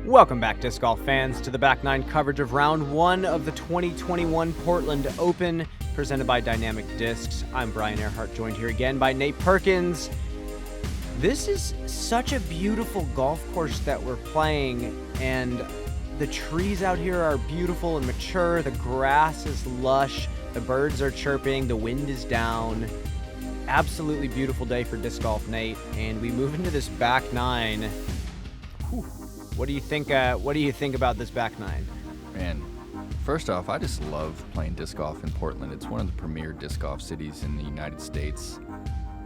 Welcome back, disc golf fans, to the Back Nine coverage of round one of the 2021 Portland Open, presented by Dynamic Discs. I'm Brian Earhart, joined here again by Nate Perkins. This is such a beautiful golf course that we're playing, and the trees out here are beautiful and mature. The grass is lush. The birds are chirping. The wind is down. Absolutely beautiful day for disc golf, Nate. And we move into this back nine. Whew. What do you think? What do you think about this back nine? Man, first off, I just love playing disc golf in Portland. It's one of the premier disc golf cities in the United States.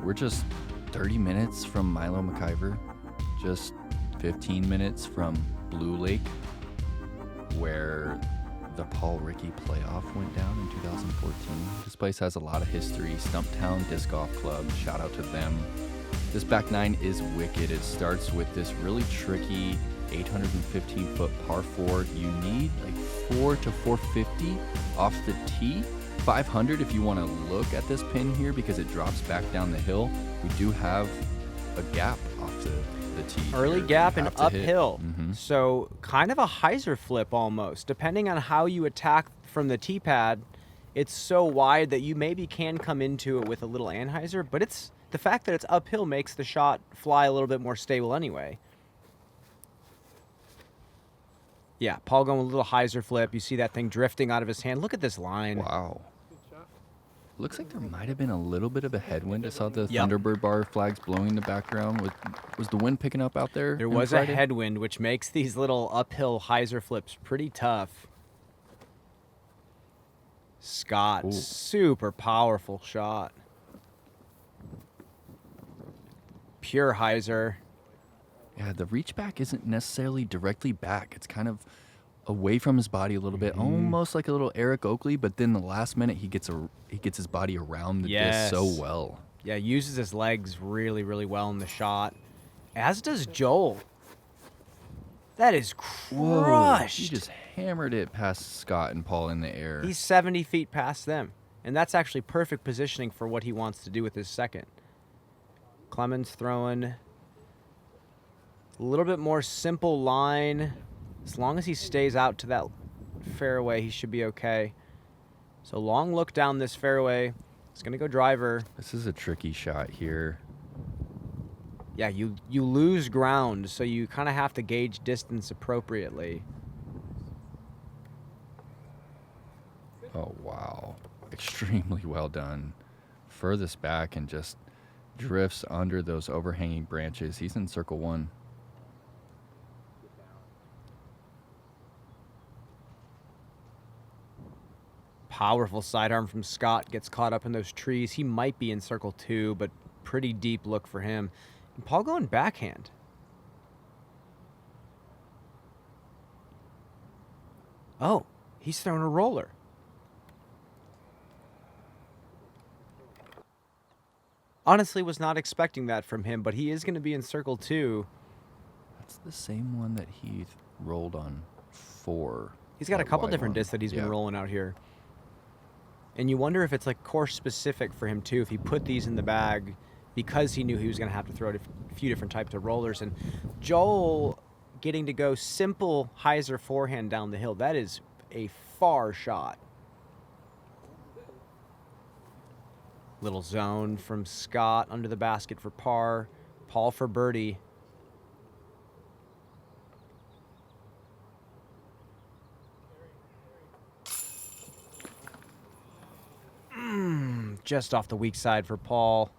We're just 30 minutes from Milo McIver, just 15 minutes from Blue Lake, where the Paul Rickey playoff went down in 2014. This place has a lot of history. Stumptown Disc Golf Club, shout out to them. This back nine is wicked. It starts with this really tricky 815-foot par 4. You need like 4 to 450 off the tee. 500 if you want to look at this pin here because it drops back down the hill. We do have a gap off the tee. Early gap and uphill. Mm-hmm. So kind of a hyzer flip almost. Depending on how you attack from the tee pad, it's so wide that you maybe can come into it with a little anhyzer, but it's the fact that it's uphill makes the shot fly a little bit more stable anyway. Yeah, Paul going with a little hyzer flip. You see that thing drifting out of his hand. Look at this line. Wow. Looks like there might have been a little bit of a headwind. I saw the Thunderbird bar flags blowing in the background. Was the wind picking up out there? There was a headwind, which makes these little uphill hyzer flips pretty tough. Scott, Ooh. Super powerful shot. Pure hyzer. Yeah, the reach back isn't necessarily directly back. It's kind of away from his body a little bit, almost like a little Eric Oakley, but then the last minute he gets his body around the disc so well. Yeah, uses his legs really, really well in the shot. As does Joel. That is crushed. Whoa, he just hammered it past Scott and Paul in the air. He's 70 feet past them, and that's actually perfect positioning for what he wants to do with his second. Clemons throwing a little bit more simple line. As long as he stays out to that fairway, he should be okay. So long look down this fairway. It's going to go driver. This is a tricky shot here. Yeah, you lose ground, so you kind of have to gauge distance appropriately. Oh, wow. Extremely well done. Furthest back and just drifts under those overhanging branches. He's in circle one. Powerful sidearm from Scott. Gets caught up in those trees. He might be in circle two, but pretty deep look for him. And Paul going backhand. Oh, he's throwing a roller. Honestly, was not expecting that from him, but he is going to be in circle two. That's the same one that he rolled on 4. He's got a couple different discs that he's been rolling out here. And you wonder if it's like course specific for him too, if he put these in the bag because he knew he was going to have to throw a few different types of rollers. And Joel getting to go simple hyzer forehand down the hill, that is a far shot. Little zone from Scott under the basket for par. Paul for birdie. Just off the weak side for Paul.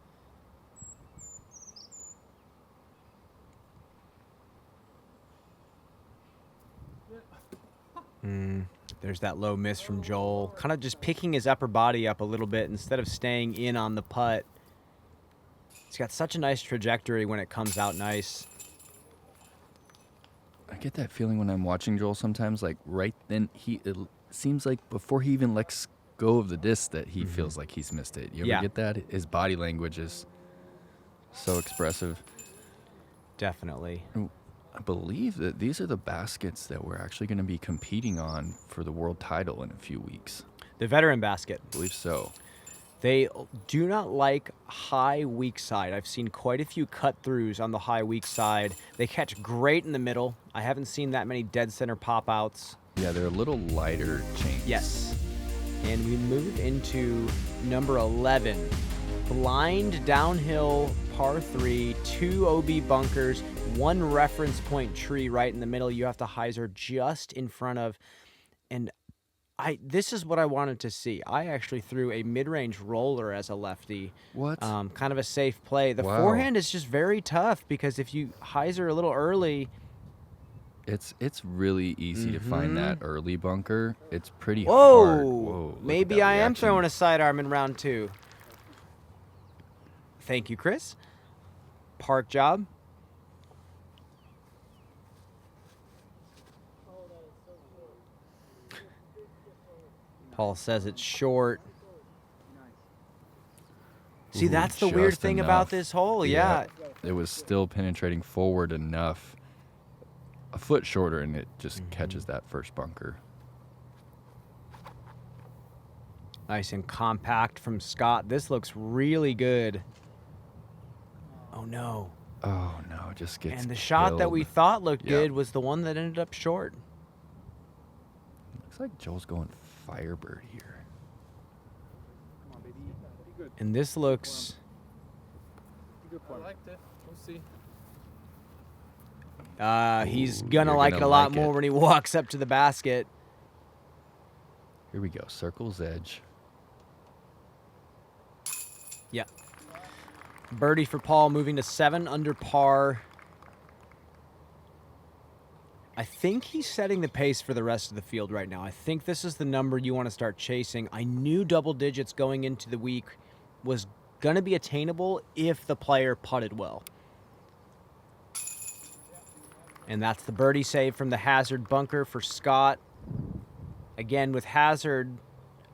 There's that low miss from Joel. Kind of just picking his upper body up a little bit instead of staying in on the putt. He's got such a nice trajectory when it comes out nice. I get that feeling when I'm watching Joel sometimes, like right then it seems like before he even lets go of the disc that he feels like he's missed it. You ever get that? His body language is so expressive. Definitely. I believe that these are the baskets that we're actually going to be competing on for the world title in a few weeks. The veteran basket. I believe so. They do not like high weak side. I've seen quite a few cut-throughs on the high weak side. They catch great in the middle. I haven't seen that many dead center pop-outs. Yeah, they're a little lighter chains. Yes. And we move into number 11. Blind downhill par 3, 2 OB bunkers, 1 reference point tree right in the middle. You have to hyzer just in front of. And this is what I wanted to see. I actually threw a mid-range roller as a lefty. What? Kind of a safe play. The Wow. forehand is just very tough because if you hyzer a little early. It's really easy to find that early bunker. It's pretty Whoa! hard. Whoa! Look at Maybe that I am reaction. throwing a sidearm in round 2. Thank you, Chris. Park job. Paul says it's short. See, Ooh, that's the weird just thing enough. about this hole. Yeah. It was still penetrating forward enough, a foot shorter, and it just catches that first bunker. Nice and compact from Scott. This looks really good. Oh, no. Oh no, just gets And the shot that we killed. thought looked Yeah. good was the one that ended up short. Looks like Joel's going Firebird here. And this looks... I liked it. We'll see. He's Ooh, gonna you're like gonna it a lot like more it. when he walks up to the basket. Here we go, circle's edge. Yeah. Birdie for Paul, moving to 7 under par. I think he's setting the pace for the rest of the field right now. I think this is the number you want to start chasing. I knew double digits going into the week was going to be attainable if the player putted well. And that's the birdie save from the hazard bunker for Scott. Again, with hazard,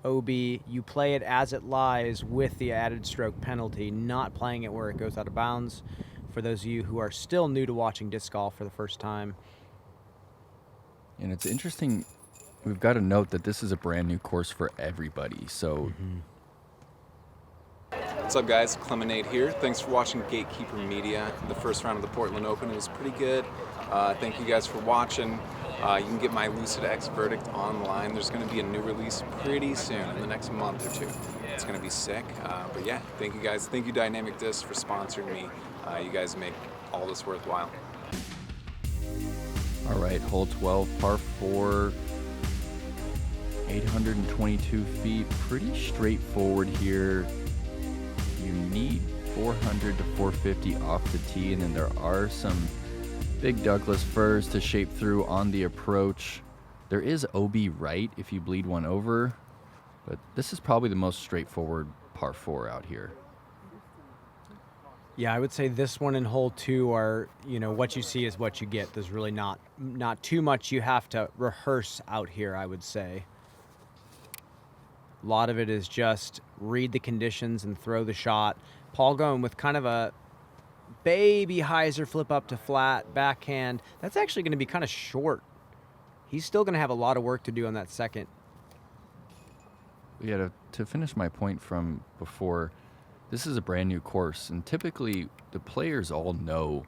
OB, you play it as it lies with the added stroke penalty, not playing it where it goes out of bounds. For those of you who are still new to watching disc golf for the first time. And it's interesting, we've got to note that this is a brand new course for everybody. So What's up, guys? Clemons here. Thanks for watching Gatekeeper Media. The first round of the Portland Open was pretty good. Thank you guys for watching. You can get my Lucid X verdict online. There's going to be a new release pretty soon, in the next month or 2. It's going to be sick. But yeah, thank you guys. Thank you, Dynamic Disc, for sponsoring me. You guys make all this worthwhile. all right, hole 12, par 4, 822 feet. Pretty straightforward here. You need 400 to 450 off the tee, and then there are some big Douglas firs to shape through on the approach. There is OB right if you bleed one over, but this is probably the most straightforward par 4 out here. Yeah, I would say this one and hole 2 are, what you see is what you get. There's really not too much you have to rehearse out here, I would say. A lot of it is just read the conditions and throw the shot. Paul going with kind of a baby hyzer flip up to flat, backhand. That's actually going to be kind of short. He's still going to have a lot of work to do on that second. Yeah, to finish my point from before, this is a brand new course, and typically the players all know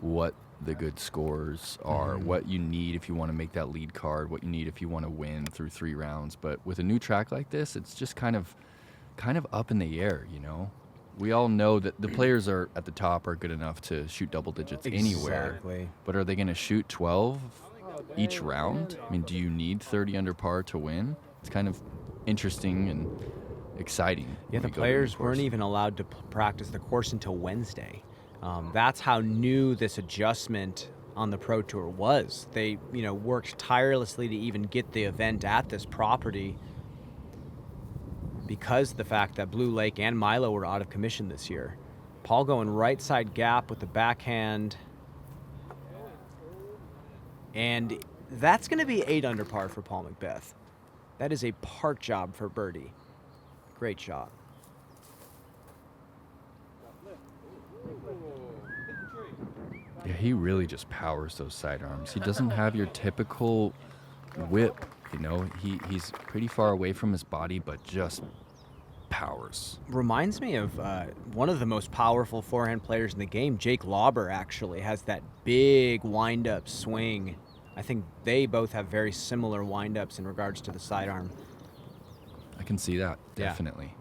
what the good scores are, what you need if you want to make that lead card, what you need if you want to win through 3 rounds. But with a new track like this, it's just kind of up in the air, We all know that the players are at the top are good enough to shoot double digits anywhere. Exactly. But are they going to shoot 12 each round? I mean, do you need 30 under par to win? It's kind of interesting and exciting. Yeah, when the you go to a new players weren't course. even allowed to practice the course until Wednesday. That's how new this adjustment on the Pro Tour was. They, worked tirelessly to even get the event at this property because of the fact that Blue Lake and Milo were out of commission this year. Paul going right side gap with the backhand. And that's going to be 8 under par for Paul McBeth. That is a part job for birdie. Great shot. Yeah, he really just powers those sidearms. He doesn't have your typical whip, He's pretty far away from his body, but just powers. Reminds me of one of the most powerful forehand players in the game. Jake Lauber actually has that big wind-up swing. I think they both have very similar wind-ups in regards to the sidearm. I can see that, Yeah. definitely.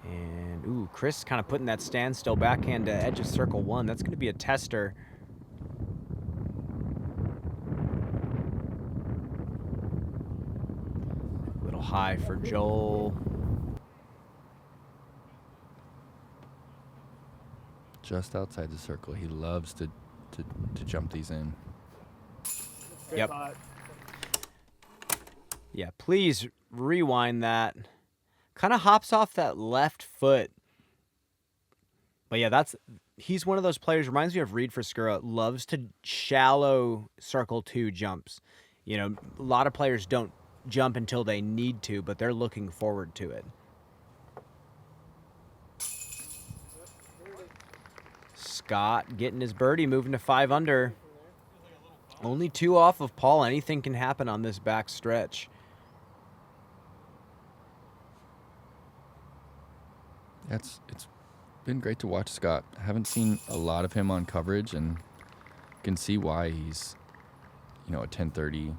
And, ooh, Chris kind of putting that standstill backhand to edge of circle one. That's going to be a tester. A little high for Joel. Just outside the circle. He loves to jump these in. Yep. Yeah, please rewind that. Kind of hops off that left foot. But yeah, he's one of those players, reminds me of Reed Friscura, loves to shallow circle two jumps. You know, a lot of players don't jump until they need to, but they're looking forward to it. Scott getting his birdie, moving to 5 under. Only 2 off of Paul. Anything can happen on this back stretch. It's been great to watch Scott. I haven't seen a lot of him on coverage, and can see why he's, a 1030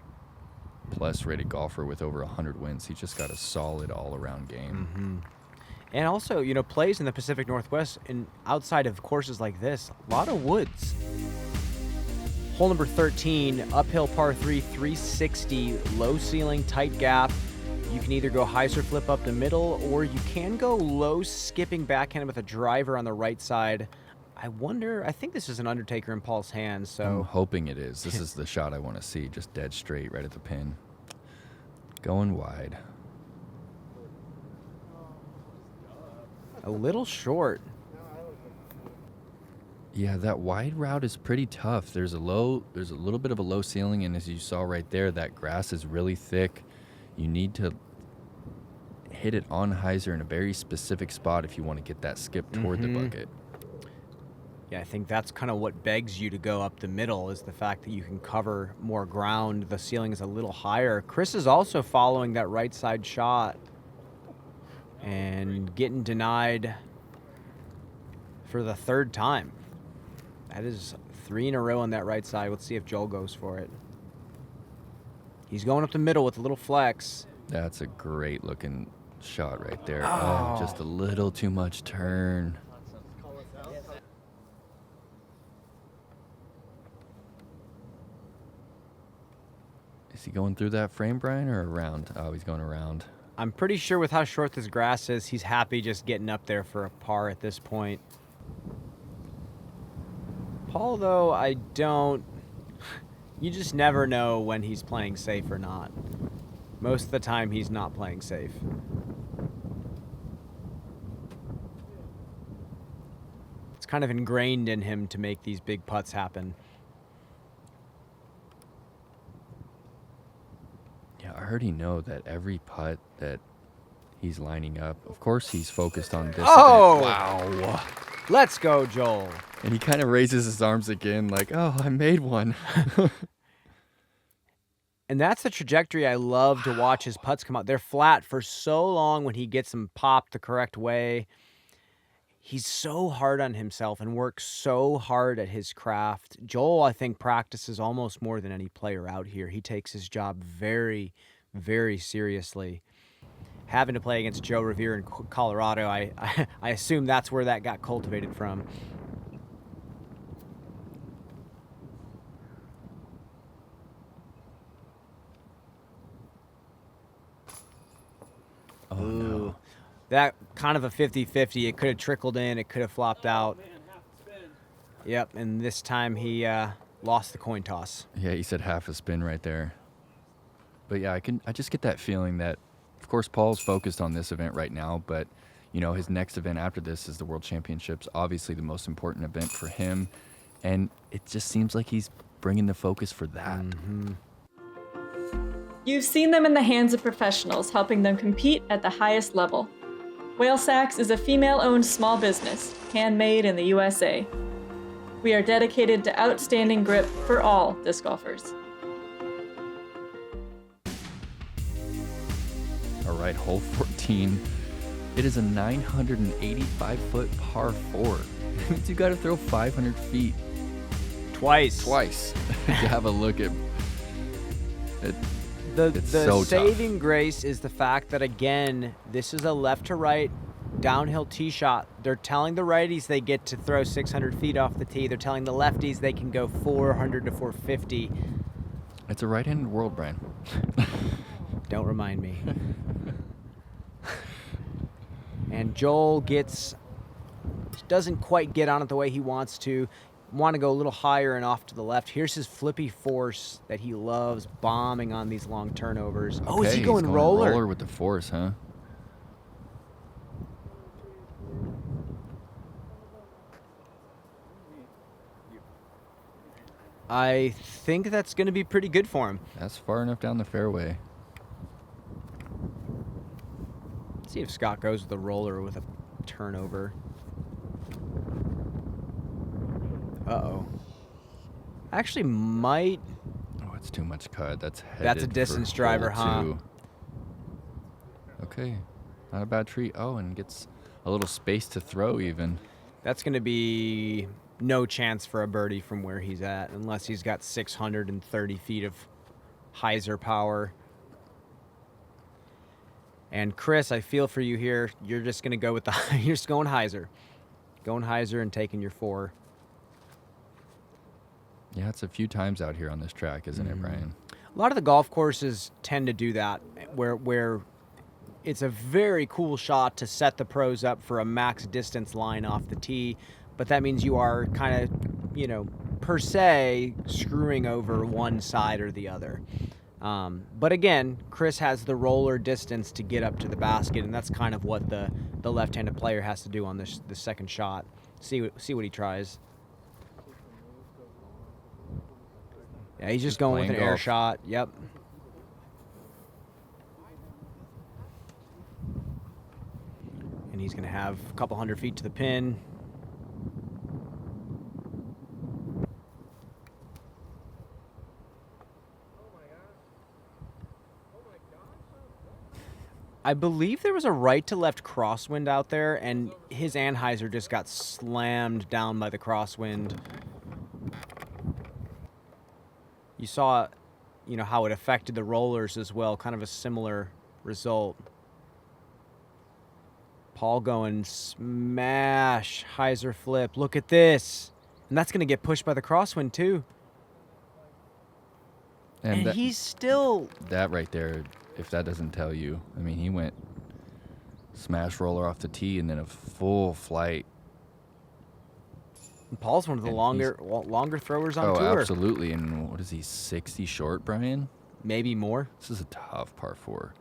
plus rated golfer with over 100 wins. He's just got a solid all-around game. Mm-hmm. And also, plays in the Pacific Northwest, and outside of courses like this, a lot of woods. Hole number 13, uphill par 3, 360, low ceiling, tight gap. You can either go hyzer flip up the middle, or you can go low skipping backhand with a driver on the right side. I think this is an undertaker in Paul's hands, so. I'm hoping it is. This is the shot I want to see, just dead straight right at the pin. Going wide. A little short. Yeah, that wide route is pretty tough. There's a little bit of a low ceiling, and as you saw right there, that grass is really thick. You need to hit it on hyzer in a very specific spot if you want to get that skip toward the bucket. Yeah, I think that's kind of what begs you to go up the middle, is the fact that you can cover more ground. The ceiling is a little higher. Chris is also following that right side shot and getting denied for the 3rd time. That is 3 in a row on that right side. Let's see if Joel goes for it. He's going up the middle with a little flex. That's a great looking shot right there. Oh, just a little too much turn. Is he going through that frame, Brian, or around? Oh, he's going around. I'm pretty sure with how short this grass is, he's happy just getting up there for a par at this point. Paul, though, you just never know when he's playing safe or not. Most of the time, he's not playing safe. It's kind of ingrained in him to make these big putts happen. Yeah, I already know that every putt that he's lining up, of course he's focused on this. Oh! Event. Wow. Let's go, Joel. And he kind of raises his arms again like, oh, I made one. And that's the trajectory I love to watch his putts come out. They're flat for so long when he gets them popped the correct way. He's so hard on himself and works so hard at his craft. Joel, I think, practices almost more than any player out here. He takes his job very, very seriously. Having to play against Joe Revere in Colorado, I assume that's where that got cultivated from. Oh, no. That kind of a 50-50. It could have trickled in. It could have flopped out. Yep, and this time he lost the coin toss. Yeah, he said half a spin right there. But yeah, I just get that feeling that, of course, Paul's focused on this event right now, but, his next event after this is the World Championships, obviously the most important event for him. And it just seems like he's bringing the focus for that. Mm-hmm. You've seen them in the hands of professionals, helping them compete at the highest level. Whale Sacks is a female-owned small business, handmade in the USA. We are dedicated to outstanding grip for all disc golfers. right, hole 14. It is a 985-foot par 4. It means you got to throw 500 feet Twice. to have a look at it. It's The so saving tough. grace is the fact that, again, this is a left to right downhill tee shot. They're telling the righties they get to throw 600 feet off the tee. They're telling the lefties they can go 400 to 450. It's a right-handed world, Brian. Don't remind me. And Joel doesn't quite get on it the way he wants to. Want to go a little higher and off to the left. Here's his flippy force that he loves bombing on these long turnovers. Oh, is he He's going roller? Roller with the force, huh? I think that's going to be pretty good for him. That's far enough down the fairway. Let's see if Scott goes with a roller with a turnover. Uh-oh. Actually might. Oh, it's too much cut. That's That's a headed distance for driver, hole huh? 2. Okay. Not a bad tree. Oh, and gets a little space to throw even. That's going to be no chance for a birdie from where he's at unless he's got 630 feet of hyzer power. And Chris, I feel for you here. You're just going to go with you're just going hyzer. Going hyzer and taking your 4. Yeah, it's a few times out here on this track, isn't it, Brian? A lot of the golf courses tend to do that, where it's a very cool shot to set the pros up for a max distance line off the tee, but that means you are kind of, per se, screwing over one side or the other. But again, Chris has the roller distance to get up to the basket, and that's kind of what the left-handed player has to do on this second shot. See what he tries. Yeah, he's just going with an playing air golf. shot. Yep. And he's going to have a couple hundred feet to the pin. I believe there was a right-to-left crosswind out there, and his anhyzer just got slammed down by the crosswind. You saw, how it affected the rollers as well, kind of a similar result. Paul going smash, hyzer flip. Look at this. And that's going to get pushed by the crosswind, too. And he's still... That right there, if that doesn't tell you, I mean, he went smash roller off the tee and then a full flight. And Paul's one of the longer throwers on tour. Oh, absolutely. And what is he, 60 short, Brian? Maybe more. This is a tough par 4.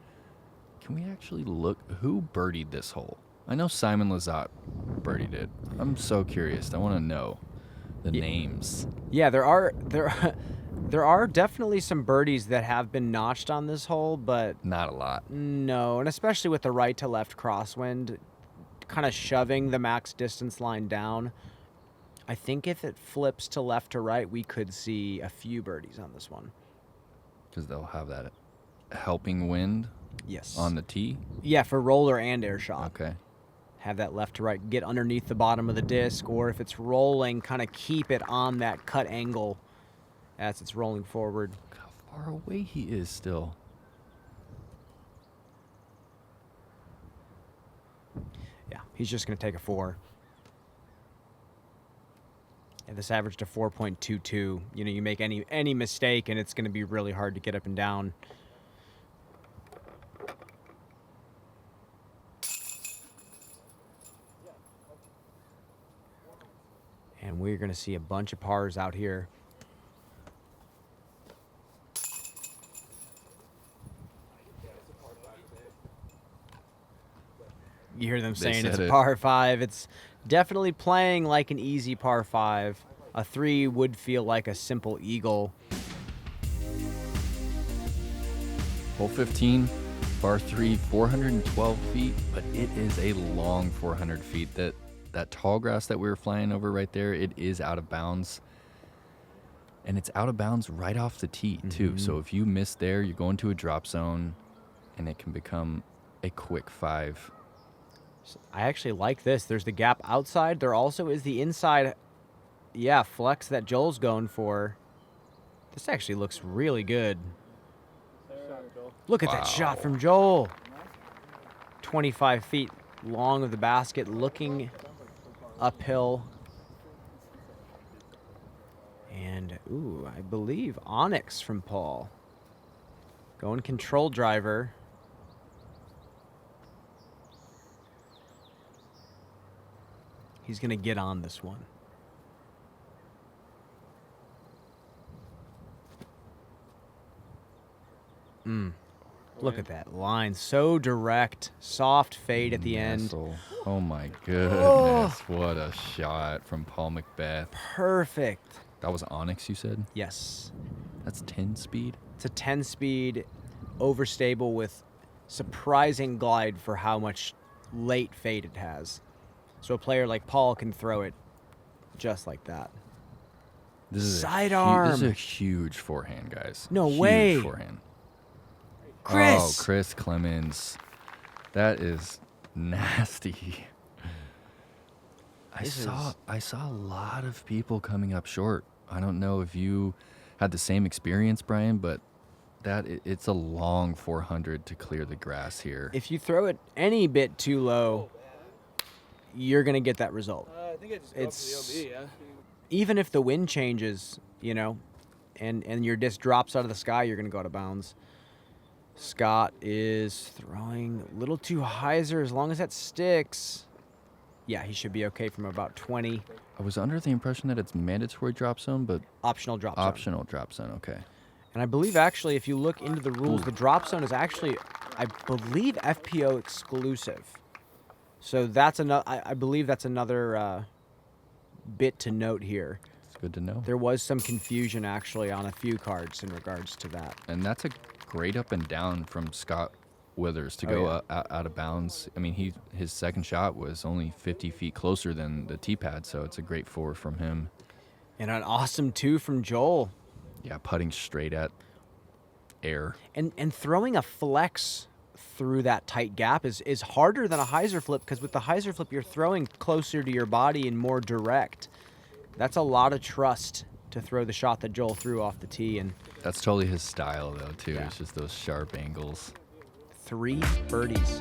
Can we actually look? Who birdied this hole? I know Simon Lizotte birdied it. I'm so curious. I want to know the names. Yeah, there are definitely some birdies that have been notched on this hole, but Not a lot. no, and especially with the right to left crosswind, kind of shoving the max distance line down. I think if it flips to left to right, we could see a few birdies on this one. Because they'll have that helping wind Yes. on the tee. Yeah, for roller and air shot. Okay. Have that left to right, get underneath the bottom of the disc, or if it's rolling, kind of keep it on that cut angle as it's rolling forward. Look how far away he is still. Yeah, he's just going to take a 4. And this averaged to 4.22. You make any mistake, and it's going to be really hard to get up and down. And we're going to see a bunch of pars out here. You hear them saying it's a par 5. It's definitely playing like an easy par 5. A 3 would feel like a simple eagle. Hole 15, par 3, 412 feet, but it is a long 400 feet. That tall grass that we were flying over right there, it is out of bounds. And it's out of bounds right off the tee, too. So if you miss there, you're going to a drop zone, and it can become a quick 5. I actually like this. There's the gap outside. There also is the inside, flex that Joel's going for. This actually looks really good. Look at that shot from Joel. 25 feet long of the basket, looking uphill. And, I believe Onyx from Paul. Going control driver. He's going to get on this one. Look at that line. So direct. Soft fade at the end. Oh, my goodness. What a shot from Paul McBeth. Perfect. That was Onyx, you said? Yes. That's 10 speed? It's a 10-speed, overstable with surprising glide for how much late fade it has. So a player like Paul can throw it just like that. This is Sidearm. This is a huge forehand, guys. No huge way. Forehand. Chris. Oh, Chris Clemons. That is nasty. I saw a lot of people coming up short. I don't know if you had the same experience, Brian, but it's a long 400 to clear the grass here. If you throw it any bit too low, you're going to get that result. I think I just go up to the OB, yeah. Even if the wind changes, and your disc drops out of the sky, you're going to go out of bounds. Scott is throwing a little too hyzer. As long as that sticks, he should be okay from about 20. I was under the impression that it's mandatory drop zone, but Optional drop zone. optional drop zone, okay. And I believe, actually, if you look into the rules, the drop zone is actually, I believe, FPO exclusive. So that's another. I believe that's another bit to note here. It's good to know. There was some confusion, actually, on a few cards in regards to that. And that's a great up and down from Scott Withers to go out of bounds. I mean, his second shot was only 50 feet closer than the tee pad, so it's a great 4 from him. And an awesome 2 from Joel. Yeah, putting straight at air. And throwing a flex through that tight gap is harder than a hyzer flip, because with the hyzer flip, you're throwing closer to your body and more direct. That's a lot of trust to throw the shot that Joel threw off the tee. And that's totally his style, though, too. Yeah. It's just those sharp angles. 3 birdies.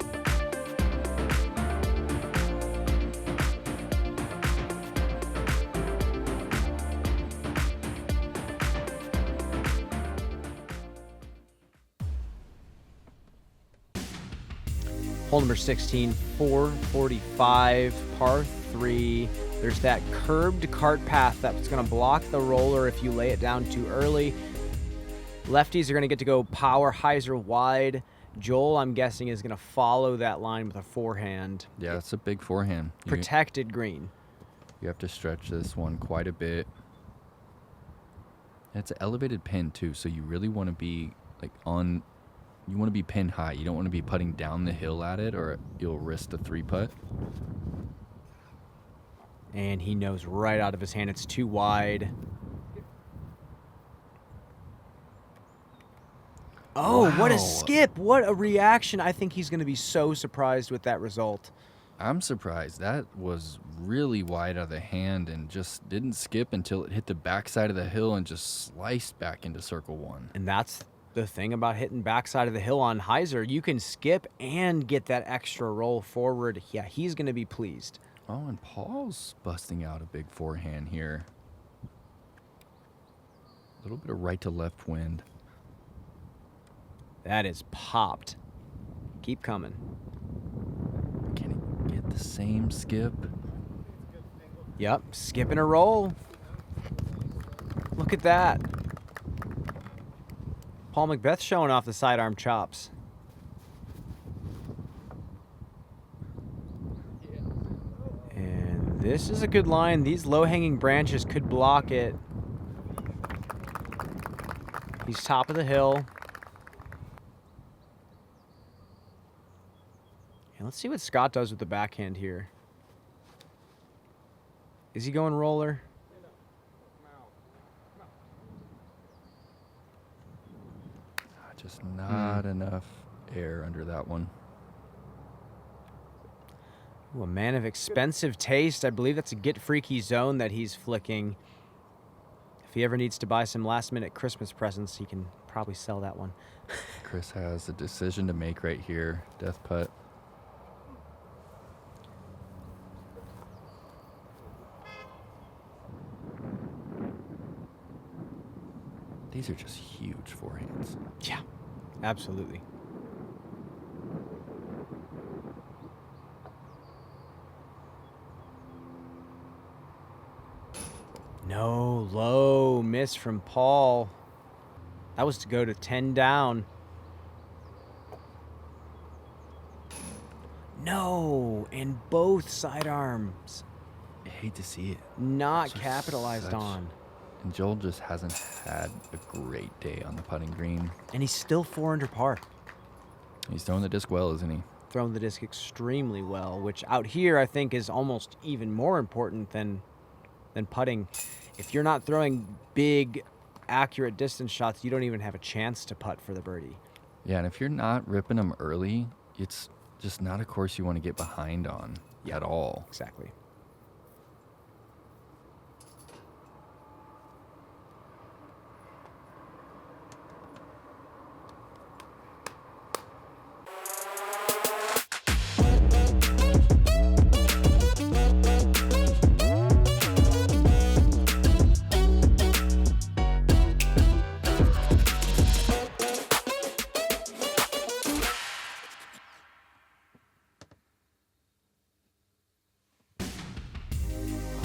Hole number 16, 445, par 3. There's that curbed cart path that's going to block the roller if you lay it down too early. Lefties are going to get to go power hyzer wide. Joel, I'm guessing, is going to follow that line with a forehand. Yeah, it's a big forehand. Protected green. You have to stretch this one quite a bit. It's an elevated pin, too, so you really want to be you want to be pin high. You don't want to be putting down the hill at it, or you'll risk the 3-putt. And he knows right out of his hand it's too wide. Oh, wow. What a skip. What a reaction. I think he's going to be so surprised with that result. I'm surprised. That was really wide out of the hand and just didn't skip until it hit the backside of the hill and just sliced back into circle 1. And that's the thing about hitting backside of the hill on hyzer. You can skip and get that extra roll forward. Yeah, he's going to be pleased. Oh, and Paul's busting out a big forehand here. A little bit of right to left wind. That is popped. Keep coming. Can he get the same skip? Yep, skipping a roll. Look at that. Paul McBeth showing off the sidearm chops. And this is a good line. These low-hanging branches could block it. He's top of the hill. And let's see what Scott does with the backhand here. Is he going roller? Just not enough air under that one. Ooh, a man of expensive taste. I believe that's a Get Freaky zone that he's flicking. If he ever needs to buy some last-minute Christmas presents, he can probably sell that one. Chris has a decision to make right here. Death putt. These are just huge forehands. Yeah, absolutely. No, low miss from Paul. That was to go to 10 down. No, and both sidearms I hate to see it. not Just capitalized such- on. And Joel just hasn't had a great day on the putting green. And he's still 4 under par. He's throwing the disc well, isn't he? Throwing the disc extremely well, which out here I think is almost even more important than putting. If you're not throwing big, accurate distance shots, you don't even have a chance to putt for the birdie. Yeah, and if you're not ripping them early, it's just not a course you want to get behind on at all. Exactly.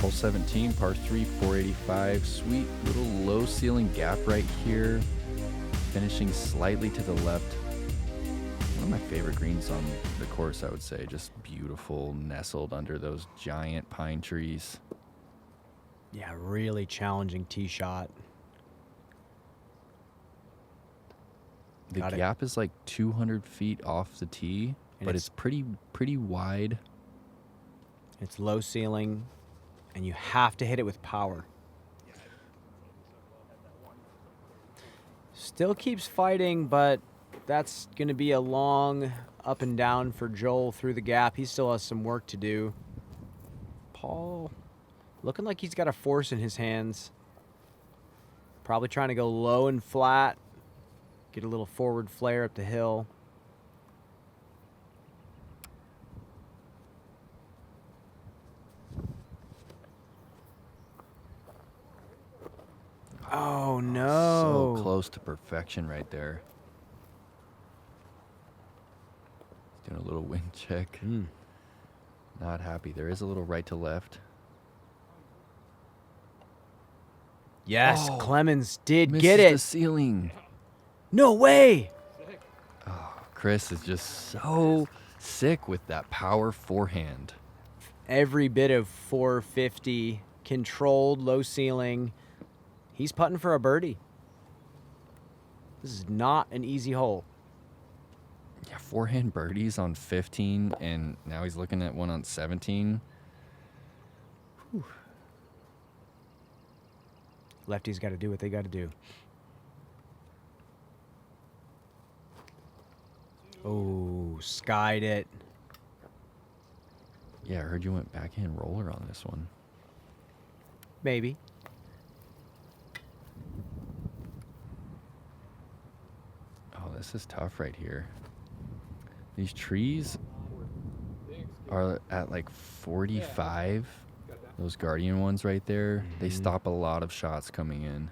Hole 17, par 3, 485. Sweet little low ceiling gap right here. Finishing slightly to the left. One of my favorite greens on the course, I would say. Just beautiful, nestled under those giant pine trees. Yeah, really challenging tee shot. The Got it. gap is like 200 feet off the tee, And but it's- it's pretty wide. It's low ceiling, and you have to hit it with power. Still keeps fighting, but that's going to be a long up and down for Joel through the gap. He still has some work to do. Paul, looking like he's got a force in his hands. Probably trying to go low and flat. Get a little forward flare up the hill. Oh, no. So close to perfection right there. Doing a little wind check. Mm. Not happy. There is a little right to left. Yes, Oh, Clemons did Misses get the it. ceiling. No way. Chris is just so sick with that power forehand. Every bit of 450, controlled, low ceiling. He's putting for a birdie. This is not an easy hole. Yeah, forehand birdies on 15, and now he's looking at one on 17. Lefties got to do what they got to do. Oh, skied it. Yeah, I heard you went backhand roller on this one. Maybe. Oh, this is tough right here. These trees are at like 45. Those Guardian ones right there, they stop a lot of shots coming in.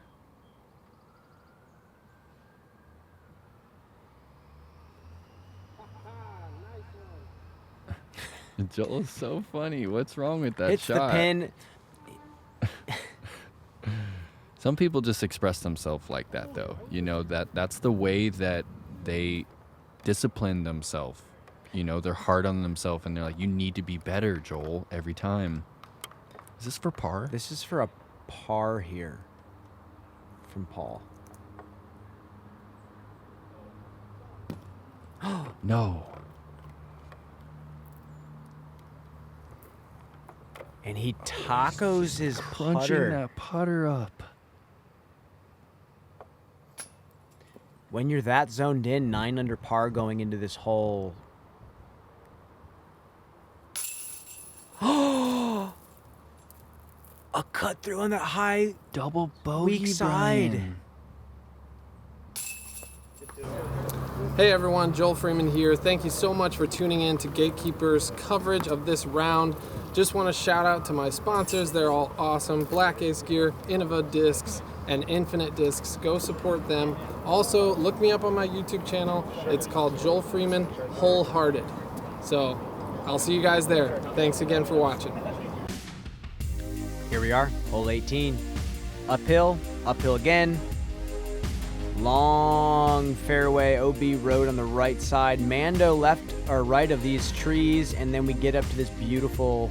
Joel is so funny. What's wrong with that Hits shot? the pin. Some people just express themselves like that, though. You know, that's the way that they discipline themselves. You know, they're hard on themselves, and they're like, you need to be better, Joel, every time. Is this for par? This is for a par here from Paul. No. And he tacos his Crunching putter. that putter up. When you're that zoned in, 9 under par going into this hole. cut through on that high Double bogey, weak side. Brian. Hey everyone, Joel Freeman here. Thank you so much for tuning in to Gatekeeper's coverage of this round. Just want to shout out to my sponsors. They're all awesome. Black Ace Gear, Innova Discs, and Infinite Discs. Go support them. Also, look me up on my YouTube channel. It's called Joel Freeman Wholehearted. So, I'll see you guys there. Thanks again for watching. Here we are, hole 18. Uphill, uphill again. Long fairway, OB road on the right side. Mando left or right of these trees, and then we get up to this beautiful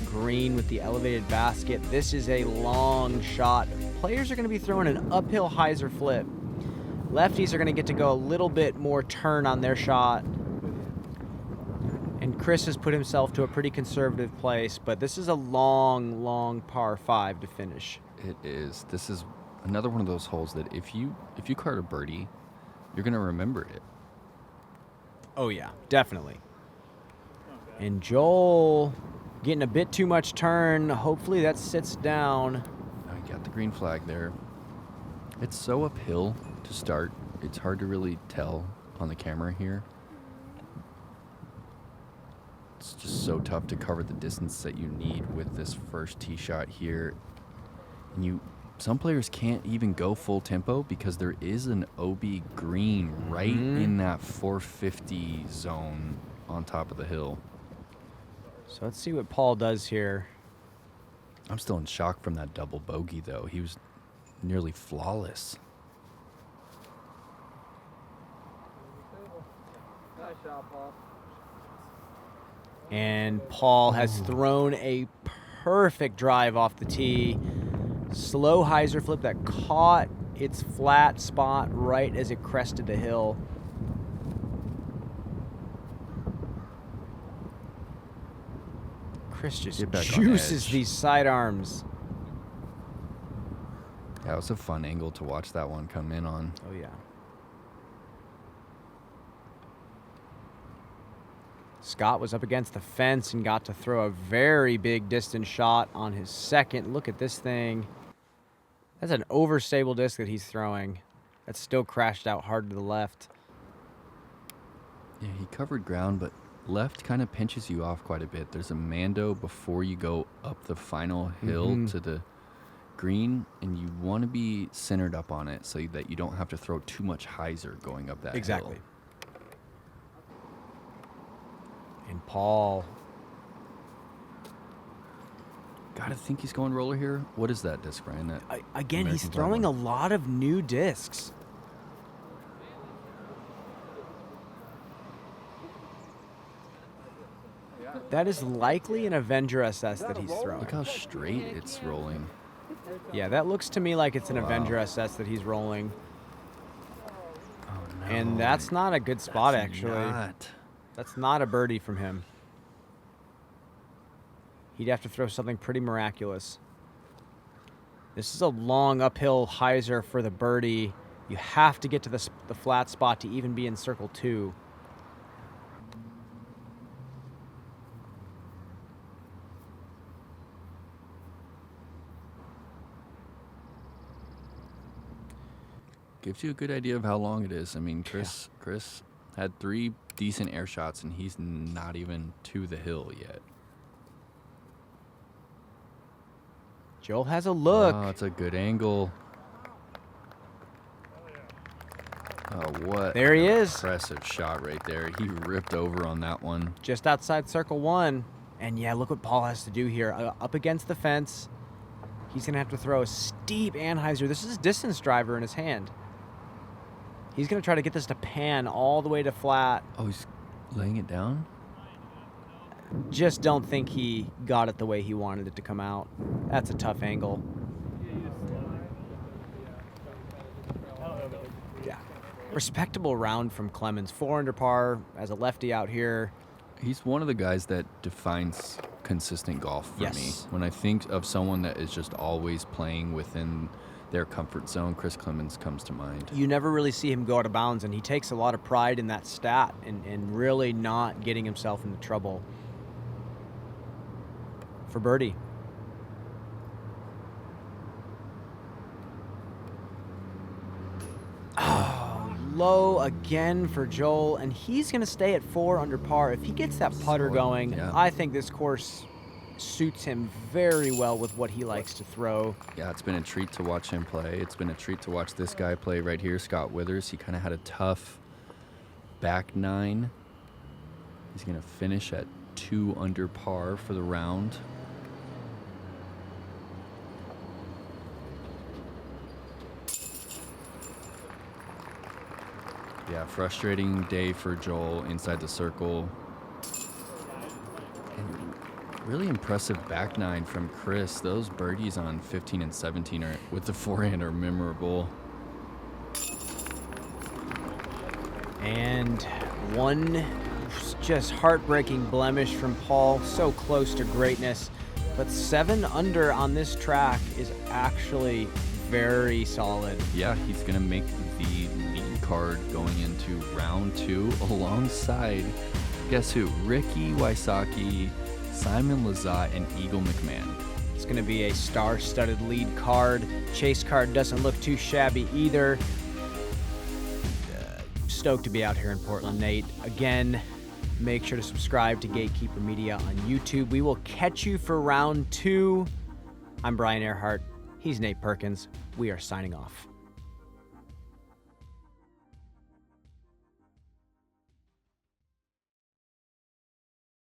green with the elevated basket. This is a long shot. Players are going to be throwing an uphill hyzer flip. Lefties are going to get to go a little bit more turn on their shot. And Chris has put himself to a pretty conservative place, but this is a long, long par 5 to finish. It is. This is another one of those holes that if you card a birdie, you're going to remember it. Oh, yeah, definitely. And Joel getting a bit too much turn. Hopefully that sits down. I got the green flag there. It's so uphill to start. It's hard to really tell on the camera here. It's just so tough to cover the distance that you need with this first tee shot here. And some players can't even go full tempo because there is an OB green right in that 450 zone on top of the hill. So let's see what Paul does here. I'm still in shock from that double bogey, though. He was nearly flawless. Nice shot, Paul. And Paul has thrown a perfect drive off the tee. Slow hyzer flip that caught its flat spot right as it crested the hill. Chris just Get back on juices edge. these sidearms. Yeah, it was a fun angle to watch that one come in on. Oh, yeah. Scott was up against the fence and got to throw a very big distance shot on his second. Look at this thing. That's an overstable disc that he's throwing. That's still crashed out hard to the left. Yeah, he covered ground, but left kind of pinches you off quite a bit. There's a Mando before you go up the final hill to the green, and you want to be centered up on it so that you don't have to throw too much hyzer going up that Exactly. hill. And Paul. Gotta think he's going roller here. What is that disc, Brian? That Again, he's American throwing a flag one? lot of new discs. That is likely an Avenger SS that he's throwing. Look how straight it's rolling. Yeah, that looks to me like it's an Avenger SS that he's rolling. Oh, no. And that's not a good spot, That's actually. not. That's not a birdie from him. He'd have to throw something pretty miraculous. This is a long uphill hyzer for the birdie. You have to get to the flat spot to even be in circle 2. Gives you a good idea of how long it is. I mean, Chris had 3 decent air shots, and he's not even to the hill yet. Joel has a look. Oh, it's a good angle. Oh, what There he an is. impressive shot right there. He ripped over on that one. Just outside circle 1. And yeah, look what Paul has to do here. Up against the fence. He's going to have to throw a steep anhyzer. This is a distance driver in his hand. He's going to try to get this to pan all the way to flat. Oh, he's laying it down? Just don't think he got it the way he wanted it to come out. That's a tough angle. Yeah. Respectable round from Clemons. 4 under par as a lefty out here. He's one of the guys that defines consistent golf for me. When I think of someone that is just always playing within their comfort zone, Chris Clemons comes to mind. You never really see him go out of bounds, and he takes a lot of pride in that stat and really not getting himself into trouble. For birdie. low again for Joel, and he's going to stay at 4 under par. If he gets that putter going, yeah. I think this course suits him very well with what he likes to throw. Yeah, it's been a treat to watch him play. It's been a treat to watch this guy play right here, Scott Withers. He kind of had a tough back 9. He's going to finish at 2 under par for the round. Yeah, frustrating day for Joel inside the circle. And really impressive back 9 from Chris. Those birdies on 15 and 17 are, with the forehand, are memorable. And one just heartbreaking blemish from Paul, so close to greatness. But 7 under on this track is actually very solid. Yeah, he's going to make the lead card going into round 2 alongside, guess who? Ricky Wysocki, Simon Lizotte, and Eagle McMahon. It's going to be a star-studded lead card. Chase card doesn't look too shabby either. Stoked to be out here in Portland, Nate. Again, make sure to subscribe to Gatekeeper Media on YouTube. We will catch you for round 2. I'm Brian Earhart. He's Nate Perkins. We are signing off.